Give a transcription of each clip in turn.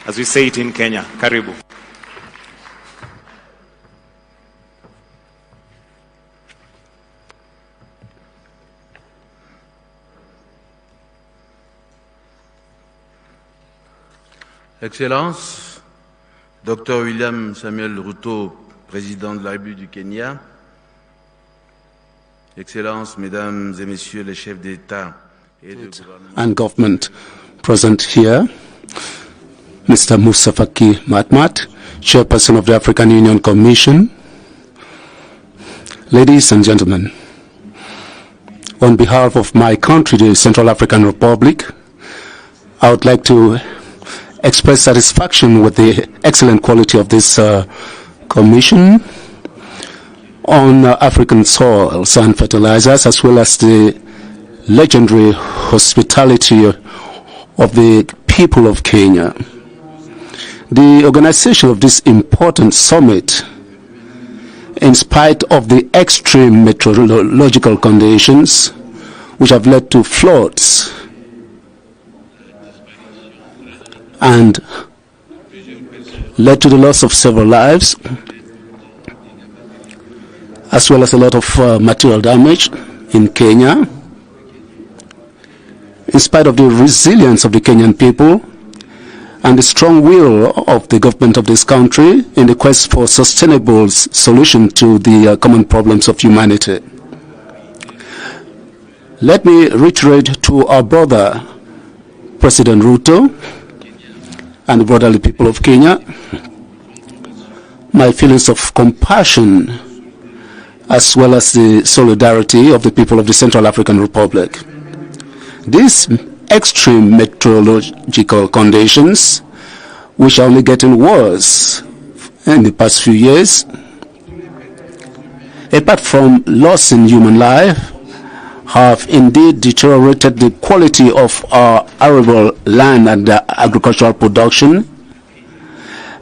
as we say it in Kenya. Karibu. Excellences, Dr William Samuel Ruto, Président de la République du Kenya, Excellences, Mesdames et Messieurs les chefs d'État et de gouvernement, and government present here, Mr. Musa Faki Mahamat, Chairperson of the African Union Commission, ladies and gentlemen, on behalf of my country, the Central African Republic, I would like to express satisfaction with the excellent quality of this commission on African soils and fertilizers, as well as the legendary hospitality of the people of Kenya. The organization of this important summit, in spite of the extreme meteorological conditions which have led to floods and led to the loss of several lives, as well as a lot of material damage in Kenya. In spite of the resilience of the Kenyan people and the strong will of the government of this country in the quest for sustainable solution to the common problems of humanity. Let me reiterate to our brother, President Ruto, and the brotherly people of Kenya, my feelings of compassion as well as the solidarity of the people of the Central African Republic. These extreme meteorological conditions, which are only getting worse in the past few years, apart from loss in human life, have indeed deteriorated the quality of our arable land and agricultural production,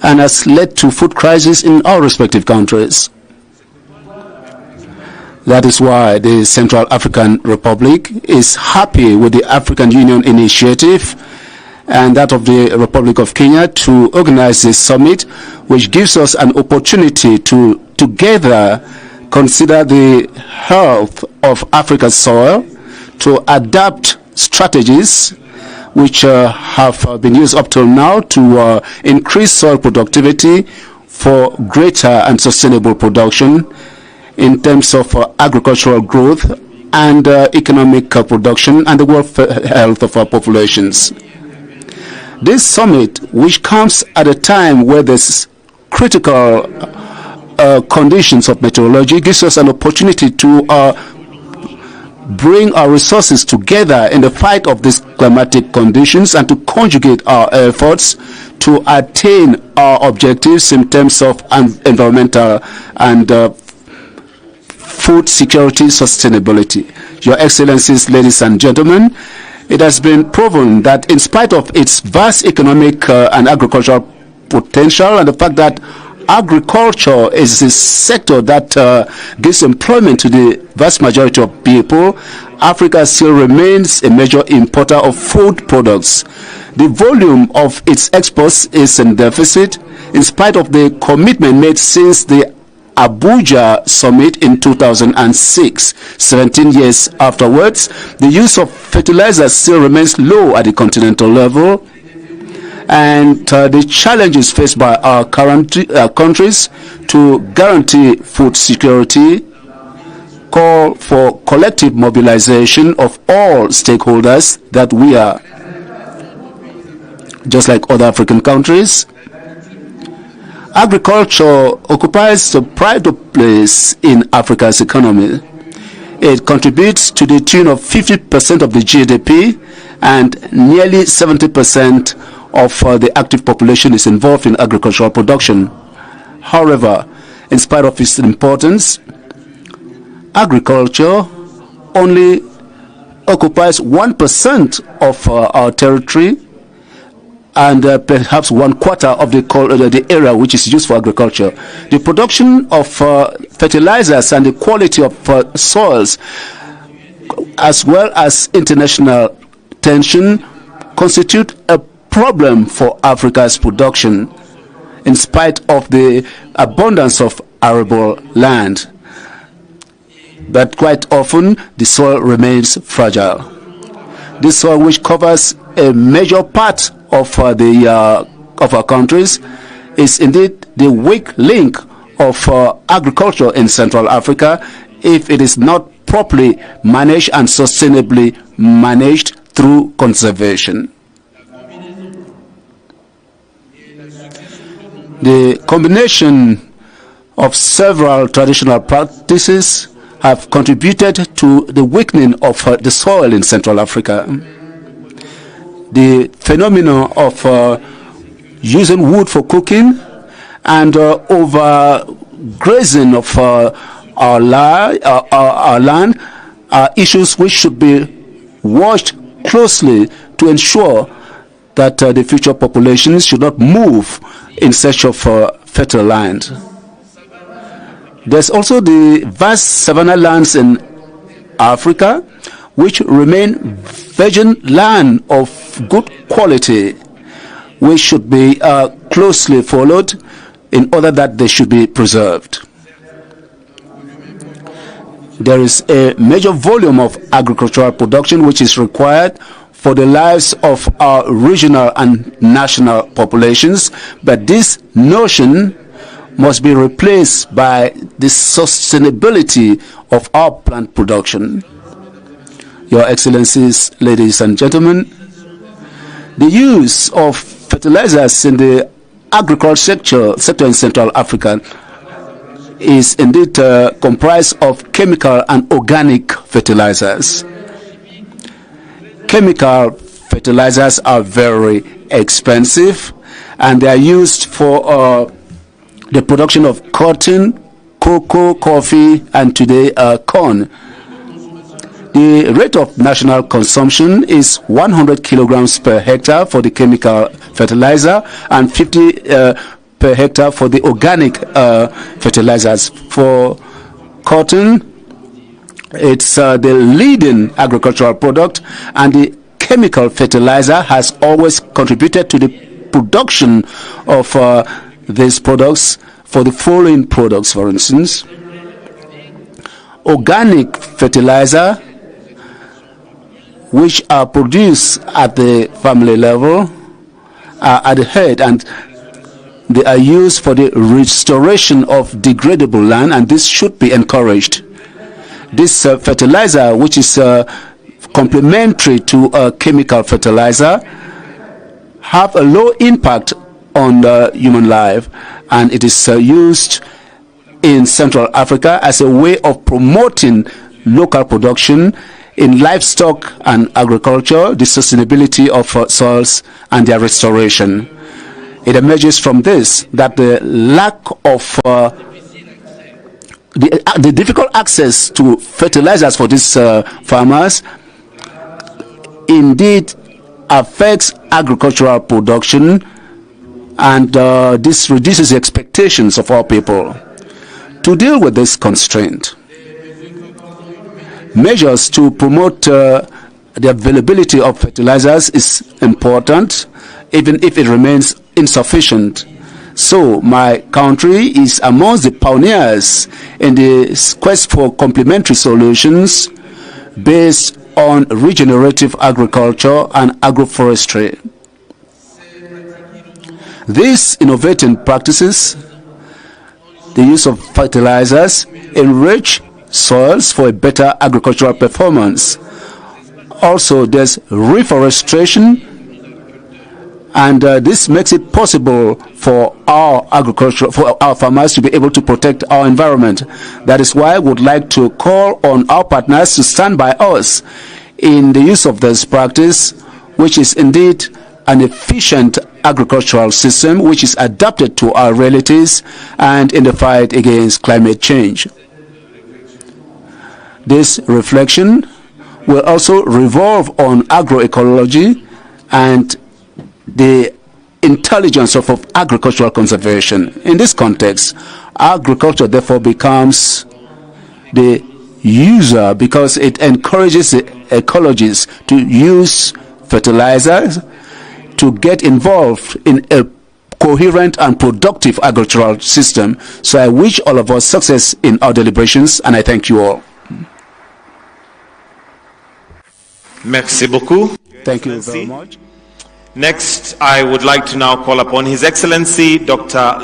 and has led to food crisis in our respective countries. That is why the Central African Republic is happy with the African Union initiative and that of the Republic of Kenya to organize this summit, which gives us an opportunity to together consider the health of Africa's soil, to adapt strategies which have been used up till now to increase soil productivity for greater and sustainable production in terms of agricultural growth and economic production and the welfare health of our populations. This summit, which comes at a time where there's critical conditions of meteorology, gives us an opportunity to bring our resources together in the fight of these climatic conditions and to conjugate our efforts to attain our objectives in terms of environmental and food security sustainability. Your Excellencies, ladies and gentlemen, it has been proven that in spite of its vast economic and agricultural potential and the fact that agriculture is a sector that gives employment to the vast majority of people, Africa still remains a major importer of food products. The volume of its exports is in deficit in spite of the commitment made since the Abuja summit in 2006. 17 years afterwards, the use of fertilizers still remains low at the continental level, and the challenges faced by our countries to guarantee food security call for collective mobilization of all stakeholders that we are, just like other African countries. Agriculture occupies a pride of place in Africa's economy. It contributes to the tune of 50% of the GDP, and nearly 70% of the active population is involved in agricultural production. However, in spite of its importance, agriculture only occupies 1% of our territory, and perhaps 1/4 of the area which is used for agriculture. The production of fertilizers and the quality of soils, as well as international tension, constitute a problem for Africa's production, in spite of the abundance of arable land. But quite often, the soil remains fragile. This soil, which covers a major part of our countries, is indeed the weak link of agriculture in Central Africa if it is not properly managed and sustainably managed through conservation. The combination of several traditional practices have contributed to the weakening of the soil in Central Africa. The phenomenon of using wood for cooking and overgrazing of our land are issues which should be watched closely to ensure that the future populations should not move in search of fertile land. There's also the vast savanna lands in Africa, which remain virgin land of good quality, which should be closely followed in order that they should be preserved. There is a major volume of agricultural production which is required for the lives of our regional and national populations, but this notion must be replaced by the sustainability of our plant production. Your Excellencies, ladies and gentlemen, the use of fertilizers in the agriculture sector in Central Africa is indeed comprised of chemical and organic fertilizers. Chemical fertilizers are very expensive, and they are used for the production of cotton, cocoa, coffee, and today corn. The rate of national consumption is 100 kilograms per hectare for the chemical fertilizer and 50 per hectare for the organic fertilizers. For cotton, it's the leading agricultural product, and the chemical fertilizer has always contributed to the production of these products. For the following products, for instance, organic fertilizer, which are produced at the family level, are at the head, and they are used for the restoration of degradable land, and this should be encouraged. This fertilizer, which is complementary to chemical fertilizer, have a low impact on human life, and it is used in Central Africa as a way of promoting local production in livestock and agriculture, the sustainability of soils and their restoration. It emerges from this that the lack of the difficult access to fertilizers for these farmers indeed affects agricultural production, and this reduces the expectations of our people. To deal with this constraint, measures to promote the availability of fertilizers is important, even if it remains insufficient. So my country is amongst the pioneers in the quest for complementary solutions based on regenerative agriculture and agroforestry. These innovative practices, the use of fertilizers, enrich soils for a better agricultural performance. Also, there's reforestation, and this makes it possible for our farmers to be able to protect our environment. That is why I would like to call on our partners to stand by us in the use of this practice, which is indeed an efficient agricultural system which is adapted to our realities and in the fight against climate change. This reflection will also revolve on agroecology and the intelligence of agricultural conservation. In this context, agriculture therefore becomes the user because it encourages the ecologists to use fertilizers to get involved in a coherent and productive agricultural system. So I wish all of us success in our deliberations, and I thank you all. Merci beaucoup. Thank you very much. Next, I would like to now call upon His Excellency Dr.